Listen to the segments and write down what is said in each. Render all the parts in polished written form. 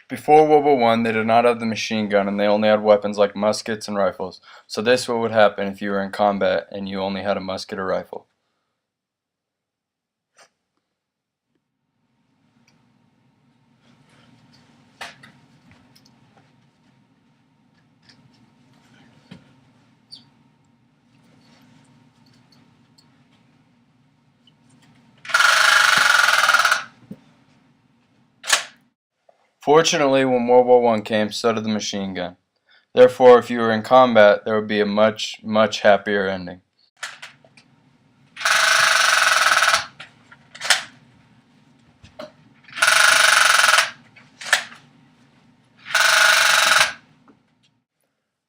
Before World War I, they did not have the machine gun and they only had weapons like muskets and rifles. So this is what would happen if you were in combat and you only had a musket or rifle. Fortunately, when World War I came, so did the machine gun. Therefore, if you were in combat, there would be a much, much happier ending.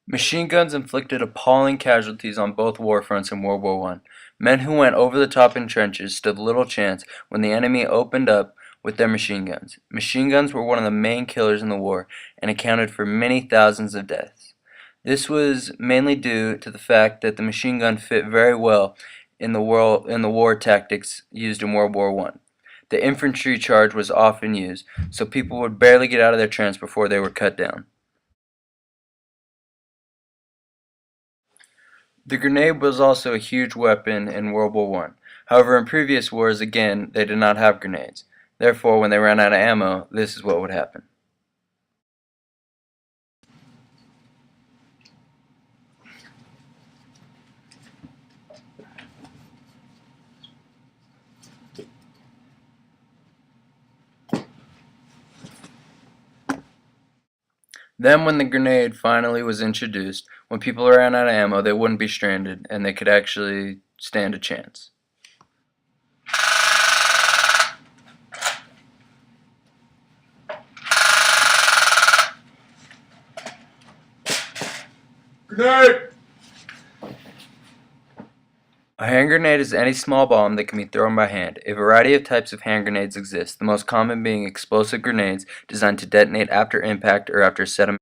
Machine guns inflicted appalling casualties on both war fronts in World War I. Men who went over the top in trenches stood little chance when the enemy opened up with their machine guns. Machine guns were one of the main killers in the war and accounted for many thousands of deaths. This was mainly due to the fact that the machine gun fit very well in the war tactics used in World War I. The infantry charge was often used, so people would barely get out of their trench before they were cut down. The grenade was also a huge weapon in World War I. However, in previous wars, again, they did not have grenades. Therefore, when they ran out of ammo, this is what would happen. Then, when the grenade finally was introduced, when people ran out of ammo, they wouldn't be stranded, and they could actually stand a chance. Grenade! A hand grenade is any small bomb that can be thrown by hand. A variety of types of hand grenades exist, the most common being explosive grenades designed to detonate after impact or after a set of.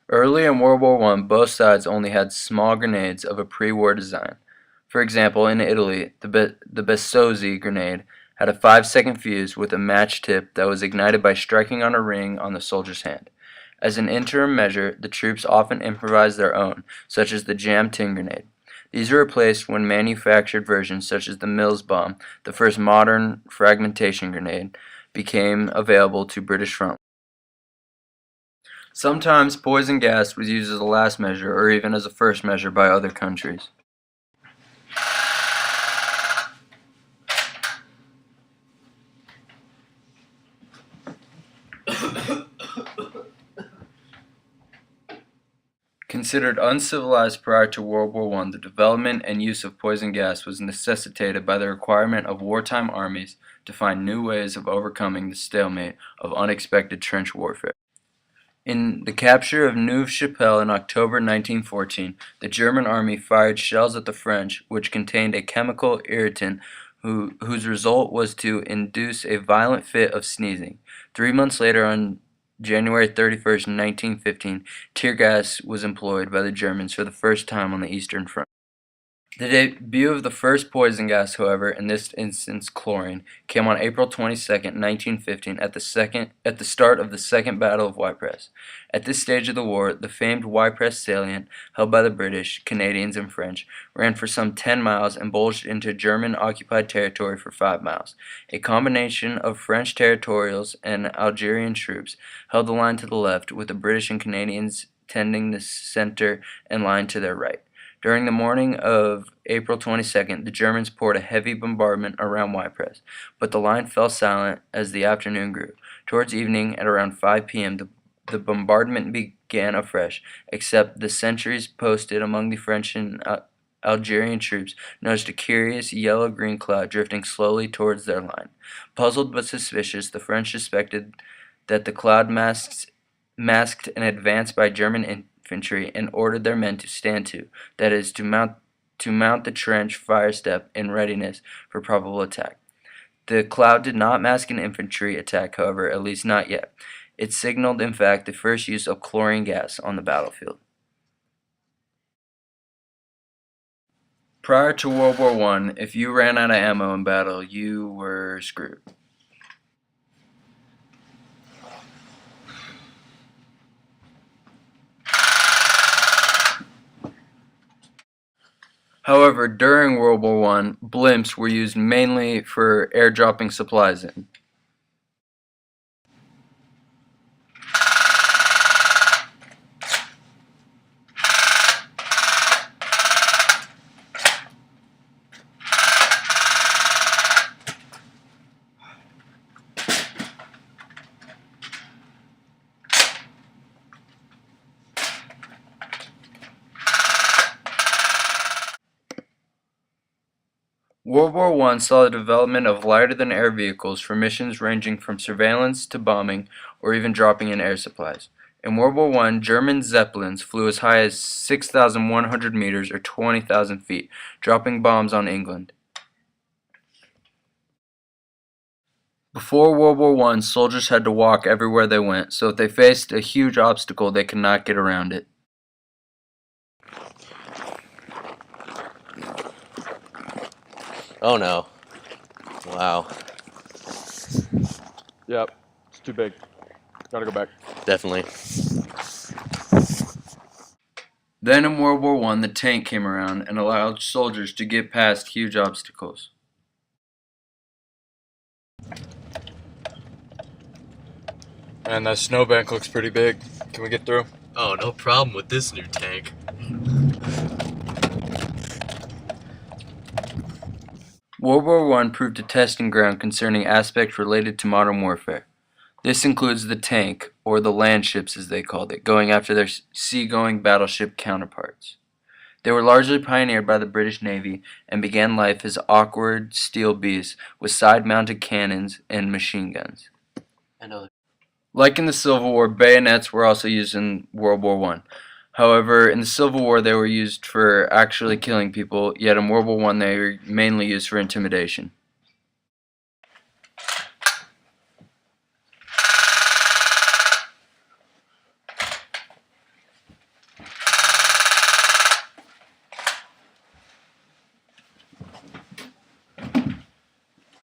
Early in World War I, both sides only had small grenades of a pre-war design. For example, in Italy, the Bessozzi grenade had a 5-second fuse with a match tip that was ignited by striking on a ring on the soldier's hand. As an interim measure, the troops often improvised their own, such as the jam tin grenade. These were replaced when manufactured versions such as the Mills bomb, the first modern fragmentation grenade, became available to British front. Sometimes poison gas was used as a last measure or even as a first measure by other countries. Considered uncivilized prior to World War I, the development and use of poison gas was necessitated by the requirement of wartime armies to find new ways of overcoming the stalemate of unexpected trench warfare. In the capture of Neuve-Chapelle in October 1914, the German army fired shells at the French, which contained a chemical irritant whose result was to induce a violent fit of sneezing. 3 months later, on January 31st, 1915, tear gas was employed by the Germans for the first time on the Eastern Front. The debut of the first poison gas, however, in this instance chlorine, came on April 22, 1915, at the start of the Second Battle of Ypres. At this stage of the war, the famed Ypres salient, held by the British, Canadians, and French, ran for some 10 miles and bulged into German-occupied territory for 5 miles. A combination of French territorials and Algerian troops held the line to the left, with the British and Canadians tending the center and line to their right. During the morning of April 22nd, the Germans poured a heavy bombardment around Ypres, but the line fell silent as the afternoon grew. Towards evening, at around 5 p.m., the bombardment began afresh, except the sentries posted among the French and Algerian troops noticed a curious yellow-green cloud drifting slowly towards their line. Puzzled but suspicious, the French suspected that the cloud masked an advance by German infantry and ordered their men to stand to, that is, to mount the trench fire step in readiness for probable attack. The cloud did not mask an infantry attack, however, at least not yet. It signaled, in fact, the first use of chlorine gas on the battlefield. Prior to World War I, if you ran out of ammo in battle, you were screwed. However, during World War I, blimps were used mainly for airdropping supplies in. World War I saw the development of lighter-than-air vehicles for missions ranging from surveillance to bombing or even dropping in air supplies. In World War I, German Zeppelins flew as high as 6,100 meters or 20,000 feet, dropping bombs on England. Before World War I, soldiers had to walk everywhere they went, so if they faced a huge obstacle, they could not get around it. Oh no. Wow. Yep, it's too big. Gotta go back. Definitely. Then in World War I, the tank came around and allowed soldiers to get past huge obstacles. And that snowbank looks pretty big. Can we get through? Oh, no problem with this new tank. World War I proved a testing ground concerning aspects related to modern warfare. This includes the tank, or the land ships as they called it, going after their seagoing battleship counterparts. They were largely pioneered by the British Navy and began life as awkward steel beasts with side-mounted cannons and machine guns. I know. Like in the Civil War, bayonets were also used in World War I. However, in the Civil War they were used for actually killing people, yet in World War I they were mainly used for intimidation.